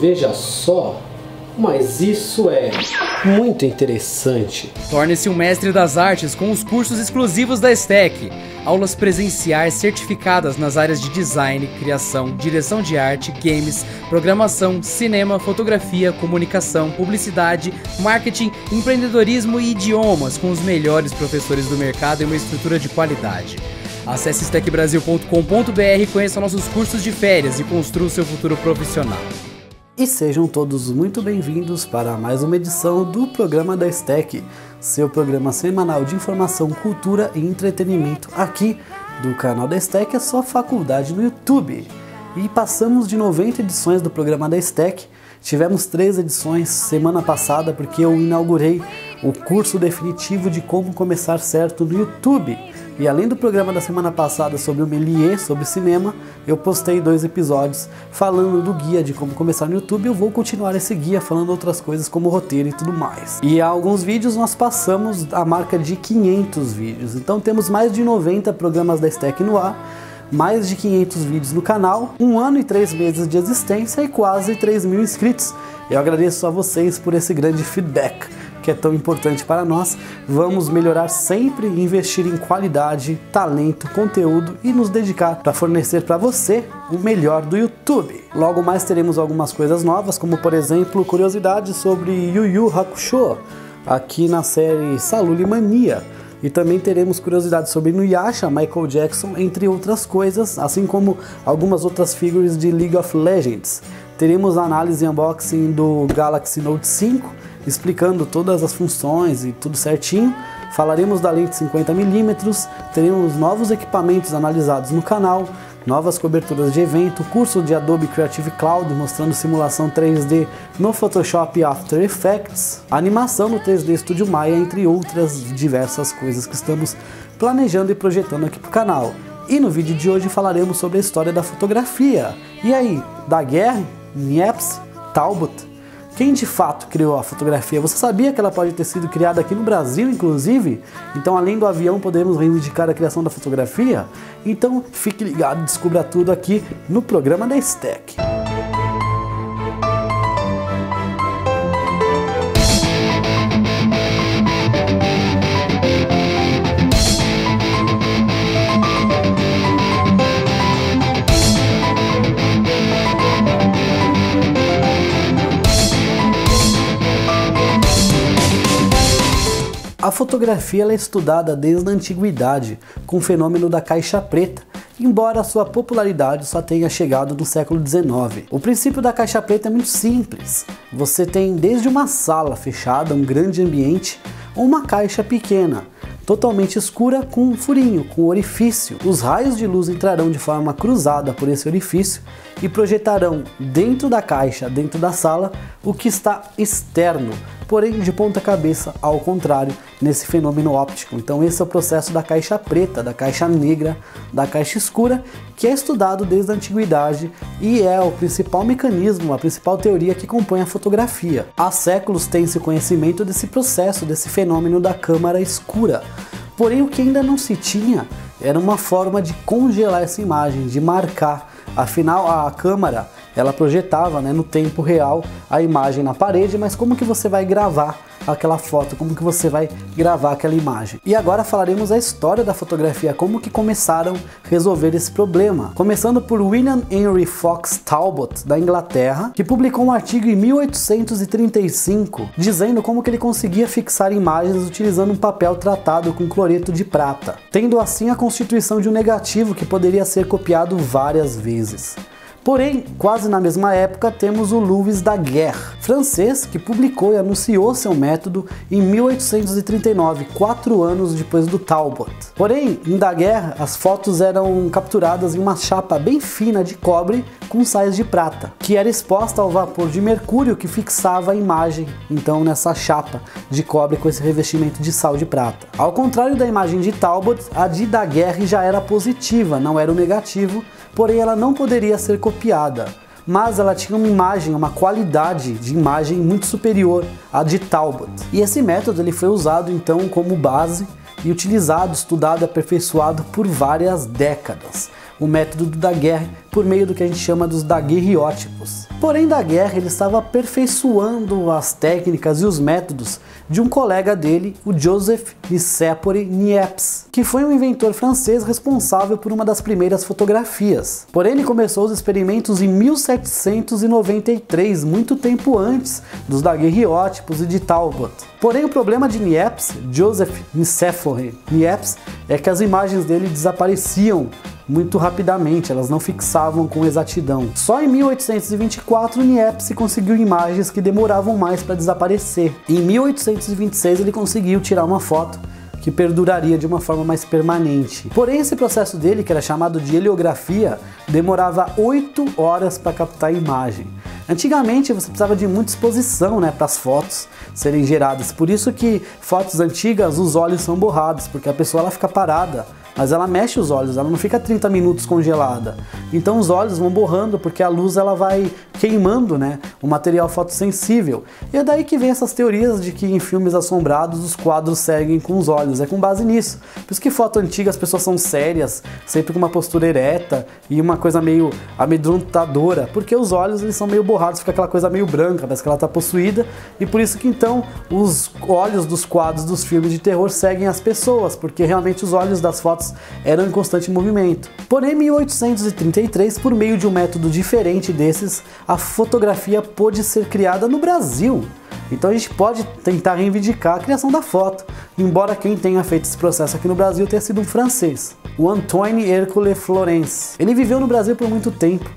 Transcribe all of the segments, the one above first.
Veja só, mas isso é muito interessante. Torne-se um mestre das artes com os cursos exclusivos da STEC. Aulas presenciais certificadas nas áreas de design, criação, direção de arte, games, programação, cinema, fotografia, comunicação, publicidade, marketing, empreendedorismo e idiomas com os melhores professores do mercado e uma estrutura de qualidade. Acesse stecbrasil.com.br e conheça nossos cursos de férias e construa o seu futuro profissional. E sejam todos muito bem-vindos para mais uma edição do programa da STEC, seu programa semanal de informação, cultura e entretenimento aqui do canal da STEC, a sua faculdade no YouTube. E passamos de 90 edições do programa da STEC, tivemos 3 edições semana passada porque eu inaugurei o curso definitivo de como começar certo no YouTube. E além do programa da semana passada sobre o Méliès, sobre cinema, eu postei 2 episódios falando do guia de como começar no YouTube. Eu vou continuar esse guia falando outras coisas como roteiro e tudo mais. E há alguns vídeos nós passamos a marca de 500 vídeos. Então temos mais de 90 programas da STEC no ar, mais de 500 vídeos no canal, 1 ano e 3 meses de existência e quase 3.000 inscritos. Eu agradeço a vocês por esse grande feedback que é tão importante para nós. Vamos melhorar sempre, investir em qualidade, talento, conteúdo e nos dedicar para fornecer para você o melhor do YouTube. Logo mais teremos algumas coisas novas, como por exemplo, curiosidades sobre Yu Yu Hakusho, aqui na série Salule Mania. E também teremos curiosidades sobre Inuyasha, Michael Jackson, entre outras coisas, assim como algumas outras figuras de League of Legends. Teremos a análise e unboxing do Galaxy Note 5, explicando todas as funções e tudo certinho. Falaremos da lente 50mm, teremos novos equipamentos analisados no canal, novas coberturas de evento, curso de Adobe Creative Cloud mostrando simulação 3D no Photoshop e After Effects, animação no 3D Studio Maya, entre outras diversas coisas que estamos planejando e projetando aqui para o canal. E no vídeo de hoje falaremos sobre a história da fotografia. E aí, Daguerre, Niepce, Talbot? Quem de fato criou a fotografia? Você sabia que ela pode ter sido criada aqui no Brasil, inclusive? Então, além do avião, podemos reivindicar a criação da fotografia? Então, fique ligado e descubra tudo aqui no programa da STEC. A fotografia ela é estudada desde a antiguidade, com o fenômeno da caixa preta, embora a sua popularidade só tenha chegado no século XIX. O princípio da caixa preta é muito simples. Você tem desde uma sala fechada, um grande ambiente, ou uma caixa pequena, totalmente escura com um furinho, com um orifício. Os raios de luz entrarão de forma cruzada por esse orifício e projetarão dentro da caixa, dentro da sala, o que está externo, porém de ponta cabeça, ao contrário, nesse fenômeno óptico. Então esse é o processo da caixa preta, da caixa negra, da caixa escura, que é estudado desde a antiguidade e é o principal mecanismo, a principal teoria que compõe a fotografia. Há séculos tem-se conhecimento desse processo, desse fenômeno da câmara escura. Porém, o que ainda não se tinha era uma forma de congelar essa imagem, de marcar. Afinal, a câmera ela projetava, no tempo real a imagem na parede, mas como que você vai gravar aquela foto, como que você vai gravar aquela imagem? E agora falaremos a história da fotografia, como que começaram a resolver esse problema. Começando por William Henry Fox Talbot, da Inglaterra, que publicou um artigo em 1835, dizendo como que ele conseguia fixar imagens utilizando um papel tratado com cloreto de prata, tendo assim a constituição de um negativo que poderia ser copiado várias vezes. Porém, quase na mesma época, temos o Louis Daguerre, francês, que publicou e anunciou seu método em 1839, 4 anos depois do Talbot. Porém, em Daguerre, as fotos eram capturadas em uma chapa bem fina de cobre com sais de prata, que era exposta ao vapor de mercúrio que fixava a imagem, então nessa chapa de cobre com esse revestimento de sal de prata. Ao contrário da imagem de Talbot, a de Daguerre já era positiva, não era o negativo, porém ela não poderia ser copiada, mas ela tinha uma imagem, uma qualidade de imagem muito superior à de Talbot. E esse método ele foi usado então como base e utilizado, estudado, aperfeiçoado por várias décadas. o método do Daguerre por meio do que a gente chama dos daguerreótipos. Porém, Daguerre ele estava aperfeiçoando as técnicas e os métodos de um colega dele, o Joseph Nicéphore Niepce, que foi um inventor francês responsável por uma das primeiras fotografias. Porém, ele começou os experimentos em 1793, muito tempo antes dos daguerreótipos e de Talbot. Porém, o problema de Niepce, Joseph Nicéphore Niepce, é que as imagens dele desapareciam muito rapidamente, elas não fixavam com exatidão. Só em 1824 Niepce conseguiu imagens que demoravam mais para desaparecer. Em 1826 ele conseguiu tirar uma foto que perduraria de uma forma mais permanente. Porém, esse processo dele, que era chamado de heliografia, demorava 8 horas para captar a imagem. Antigamente você precisava de muita exposição, né, para as fotos serem geradas. Por isso que fotos antigas os olhos são borrados, porque a pessoa ela fica parada, mas ela mexe os olhos, ela não fica 30 minutos congelada. Então os olhos vão borrando porque a luz ela vai queimando, né, o material fotossensível. E é daí que vem essas teorias de que em filmes assombrados os quadros seguem com os olhos. É com base nisso. Por isso que foto antiga as pessoas são sérias, sempre com uma postura ereta e uma coisa meio amedrontadora, porque os olhos eles são meio borrados, fica aquela coisa meio branca, parece que ela está possuída. E por isso que então os olhos dos quadros dos filmes de terror seguem as pessoas, porque realmente os olhos das fotos eram em constante movimento. Porém, em 1833, por meio de um método diferente desses, a fotografia pôde ser criada no Brasil. Então a gente pode tentar reivindicar a criação da foto, embora quem tenha feito esse processo aqui no Brasil tenha sido um francês, o Antoine Hercule Florence. Ele viveu no Brasil por muito tempo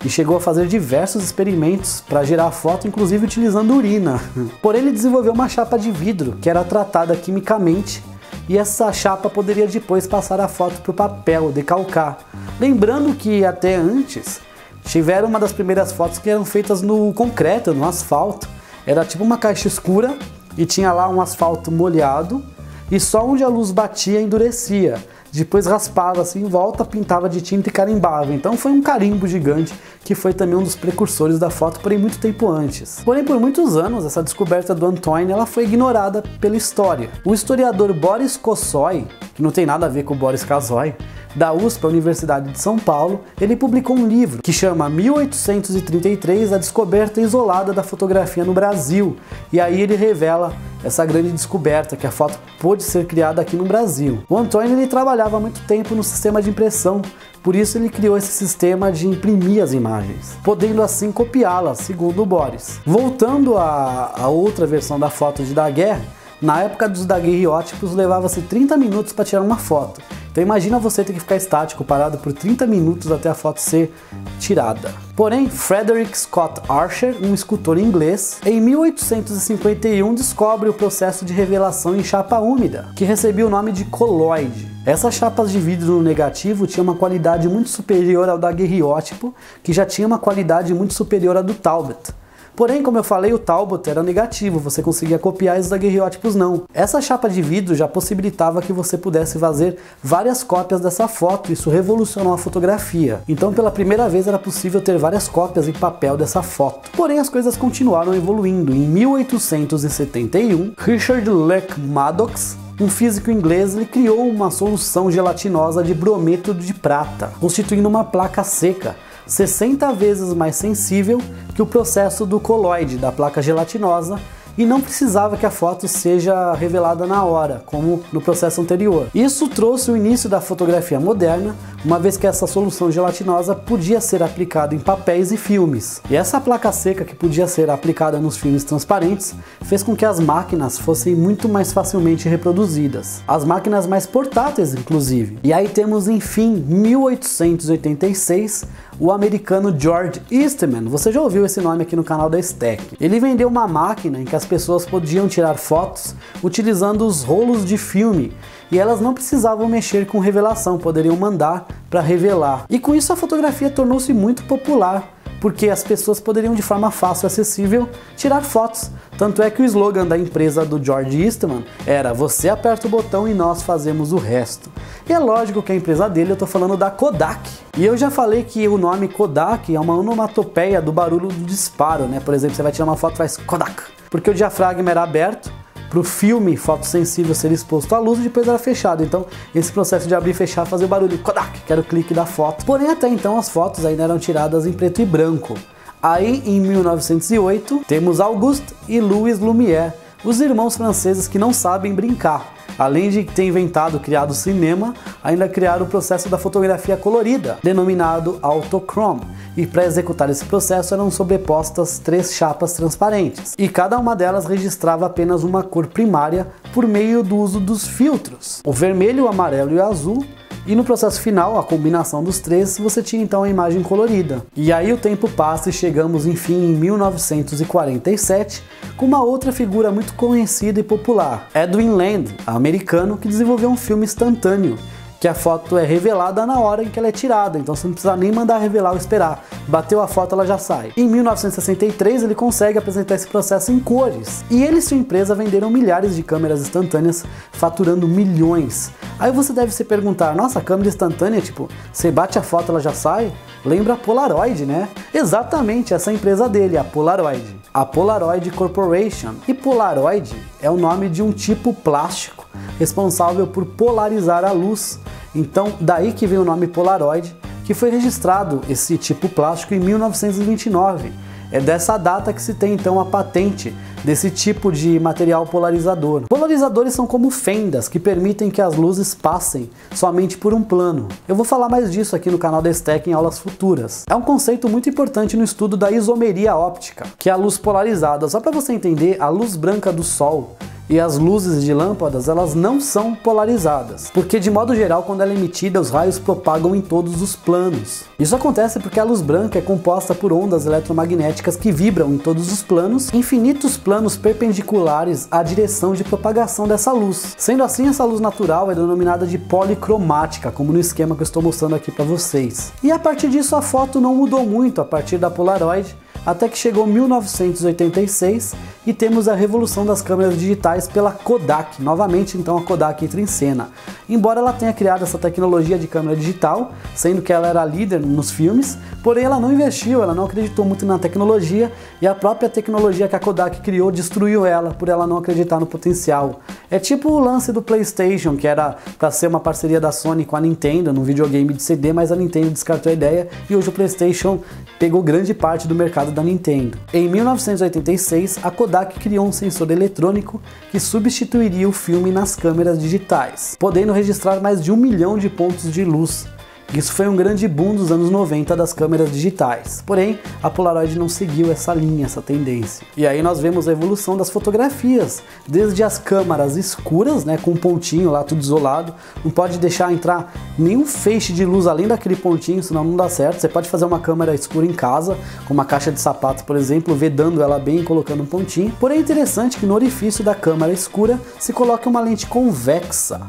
e chegou a fazer diversos experimentos para gerar foto, inclusive utilizando urina. Porém, ele desenvolveu uma chapa de vidro que era tratada quimicamente, e essa chapa poderia depois passar a foto para o papel, decalcar. Lembrando que até antes tiveram uma das primeiras fotos que eram feitas no concreto, no asfalto. Era tipo uma caixa escura e tinha lá um asfalto molhado e só onde a luz batia endurecia. Depois raspava assim em volta, pintava de tinta e carimbava. Então foi um carimbo gigante que foi também um dos precursores da foto, porém muito tempo antes. Porém, por muitos anos, essa descoberta do Antoine ela foi ignorada pela história. O historiador Boris Kossoy, que não tem nada a ver com o Boris Casoy, da USP, a Universidade de São Paulo, ele publicou um livro que chama 1833, a descoberta isolada da fotografia no Brasil. E aí ele revela essa grande descoberta, que a foto pôde ser criada aqui no Brasil. O Antoine ele trabalhava há muito tempo no sistema de impressão, por isso ele criou esse sistema de imprimir as imagens, podendo assim copiá-las, segundo o Boris. Voltando à outra versão da foto de Daguerre, na época dos daguerreótipos levava-se 30 minutos para tirar uma foto. Então imagina você ter que ficar estático, parado por 30 minutos até a foto ser tirada. Porém, Frederick Scott Archer, um escultor inglês, em 1851 descobre o processo de revelação em chapa úmida, que recebia o nome de colloide. Essas chapas de vidro no negativo tinham uma qualidade muito superior ao daguerreótipo, que já tinha uma qualidade muito superior à do Talbot. Porém, como eu falei, o Talbot era negativo, você conseguia copiar e os daguerreótipos não. Essa chapa de vidro já possibilitava que você pudesse fazer várias cópias dessa foto, isso revolucionou a fotografia. Então, pela primeira vez era possível ter várias cópias em papel dessa foto. Porém, as coisas continuaram evoluindo. Em 1871, Richard Leigh Maddox, um físico inglês, ele criou uma solução gelatinosa de brometo de prata, constituindo uma placa seca, 60 vezes mais sensível que o processo do colloide, da placa gelatinosa, e não precisava que a foto seja revelada na hora, como no processo anterior. Isso trouxe o início da fotografia moderna, uma vez que essa solução gelatinosa podia ser aplicada em papéis e filmes. E essa placa seca que podia ser aplicada nos filmes transparentes fez com que as máquinas fossem muito mais facilmente reproduzidas. As máquinas mais portáteis, inclusive. E aí temos, enfim, 1886, o americano George Eastman. Você já ouviu esse nome aqui no canal da Stack. Ele vendeu uma máquina em que as pessoas podiam tirar fotos utilizando os rolos de filme e elas não precisavam mexer com revelação, poderiam mandar para revelar. E com isso a fotografia tornou-se muito popular, porque as pessoas poderiam de forma fácil e acessível tirar fotos. Tanto é que o slogan da empresa do George Eastman era: você aperta o botão e nós fazemos o resto. E é lógico que a empresa dele, eu tô falando da Kodak. E eu já falei que o nome Kodak é uma onomatopeia do barulho do disparo, né? Por exemplo, você vai tirar uma foto e faz Kodak, porque o diafragma era aberto para o filme fotossensível ser exposto à luz e depois era fechado. Então esse processo de abrir e fechar fazia o barulho Kodak, que era o clique da foto. Porém até então as fotos ainda eram tiradas em preto e branco. Aí em 1908 temos Auguste e Louis Lumière, os irmãos franceses que não sabem brincar. Além de ter criado o cinema, ainda criaram o processo da fotografia colorida, denominado autochrome. E para executar esse processo eram sobrepostas 3 chapas transparentes. E cada uma delas registrava apenas uma cor primária por meio do uso dos filtros. O vermelho, o amarelo e o azul. E no processo final, a combinação dos 3, você tinha então a imagem colorida. E aí o tempo passa e chegamos enfim em 1947 com uma outra figura muito conhecida e popular, Edwin Land, americano, que desenvolveu um filme instantâneo, que a foto é revelada na hora em que ela é tirada, então você não precisa nem mandar revelar ou esperar. Bateu a foto, ela já sai. Em 1963 ele consegue apresentar esse processo em cores. E ele e sua empresa venderam milhares de câmeras instantâneas, faturando milhões. Aí você deve se perguntar, nossa, câmera instantânea, tipo, você bate a foto, ela já sai? Lembra a Polaroid, né? Exatamente, essa empresa dele, a Polaroid. A Polaroid Corporation. E Polaroid é o nome de um tipo plástico responsável por polarizar a luz. Então, daí que vem o nome Polaroid, que foi registrado esse tipo plástico em 1929. É dessa data que se tem então a patente desse tipo de material polarizador. Polarizadores são como fendas que permitem que as luzes passem somente por um plano. Eu vou falar mais disso aqui no canal da STEC em aulas futuras. É um conceito muito importante no estudo da isomeria óptica, que é a luz polarizada. Só para você entender, a luz branca do Sol e as luzes de lâmpadas, elas não são polarizadas, porque de modo geral, quando ela é emitida, os raios propagam em todos os planos. Isso acontece porque a luz branca é composta por ondas eletromagnéticas que vibram em todos os planos, infinitos planos perpendiculares à direção de propagação dessa luz. Sendo assim, essa luz natural é denominada de policromática, como no esquema que eu estou mostrando aqui para vocês. E a partir disso, a foto não mudou muito a partir da Polaroid, até que chegou 1986 e temos a revolução das câmeras digitais pela Kodak. Novamente, então, a Kodak entra em cena. Embora ela tenha criado essa tecnologia de câmera digital, sendo que ela era líder nos filmes, porém ela não investiu, ela não acreditou muito na tecnologia e a própria tecnologia que a Kodak criou destruiu ela por ela não acreditar no potencial. É tipo o lance do PlayStation, que era para ser uma parceria da Sony com a Nintendo no videogame de CD, mas a Nintendo descartou a ideia e hoje o PlayStation pegou grande parte do mercado da Nintendo. Em 1986, a Kodak criou um sensor eletrônico que substituiria o filme nas câmeras digitais, podendo registrar mais de 1 milhão de pontos de luz. Isso foi um grande boom dos anos 90 das câmeras digitais. Porém, a Polaroid não seguiu essa linha, essa tendência. E aí nós vemos a evolução das fotografias, desde as câmaras escuras, né, com um pontinho lá tudo isolado, não pode deixar entrar nenhum feixe de luz além daquele pontinho, senão não dá certo. Você pode fazer uma câmera escura em casa, com uma caixa de sapatos, por exemplo, vedando ela bem e colocando um pontinho. Porém, é interessante que no orifício da câmera escura se coloque uma lente convexa,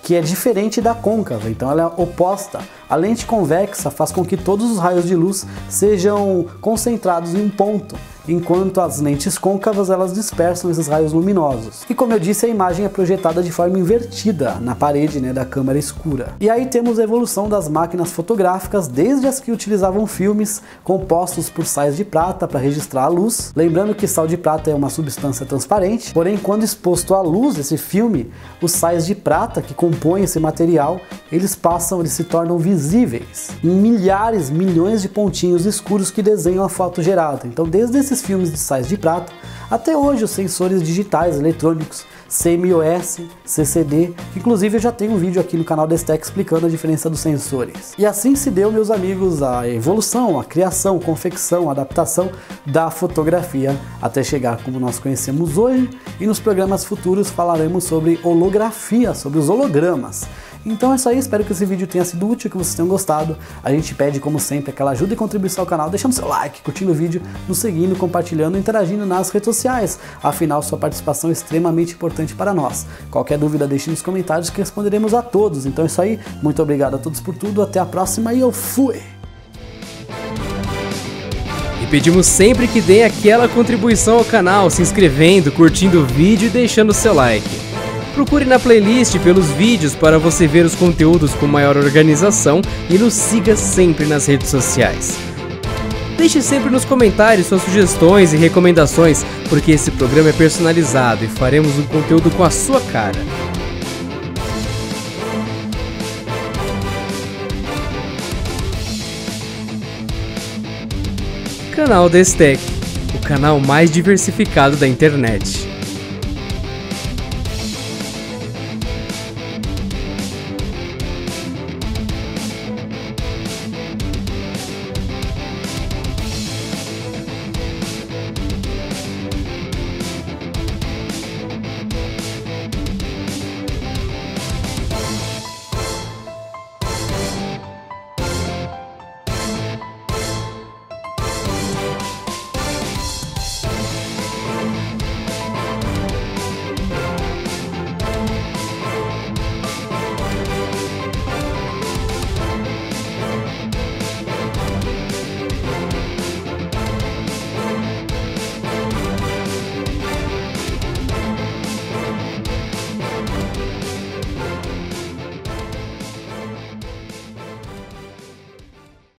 que é diferente da côncava, então ela é oposta. A lente convexa faz com que todos os raios de luz sejam concentrados em um ponto, enquanto as lentes côncavas elas dispersam esses raios luminosos. E como eu disse, a imagem é projetada de forma invertida na parede, né, da câmera escura. E aí temos a evolução das máquinas fotográficas, desde as que utilizavam filmes compostos por sais de prata para registrar a luz. Lembrando que sal de prata é uma substância transparente, porém quando exposto à luz, esse filme, os sais de prata que compõem esse material, eles se tornam visíveis em milhares, milhões de pontinhos escuros que desenham a foto gerada. Então, desde esses filmes de sais de prata até hoje os sensores digitais eletrônicos CMOS, CCD, inclusive eu já tenho um vídeo aqui no canal da STEC explicando a diferença dos sensores. E assim se deu, meus amigos, a evolução, a criação, confecção, adaptação da fotografia até chegar como nós conhecemos hoje, e nos programas futuros falaremos sobre holografia, sobre os hologramas. Então é isso aí, espero que esse vídeo tenha sido útil, que vocês tenham gostado. A gente pede, como sempre, aquela ajuda e contribuição ao canal, deixando seu like, curtindo o vídeo, nos seguindo, compartilhando, interagindo nas redes sociais. Afinal, sua participação é extremamente importante para nós. Qualquer dúvida, deixe nos comentários que responderemos a todos. Então é isso aí, muito obrigado a todos por tudo, até a próxima e eu fui! E pedimos sempre que deem aquela contribuição ao canal, se inscrevendo, curtindo o vídeo e deixando seu like. Procure na playlist pelos vídeos para você ver os conteúdos com maior organização e nos siga sempre nas redes sociais. Deixe sempre nos comentários suas sugestões e recomendações, porque esse programa é personalizado e faremos um conteúdo com a sua cara. Canal Destec, o canal mais diversificado da internet.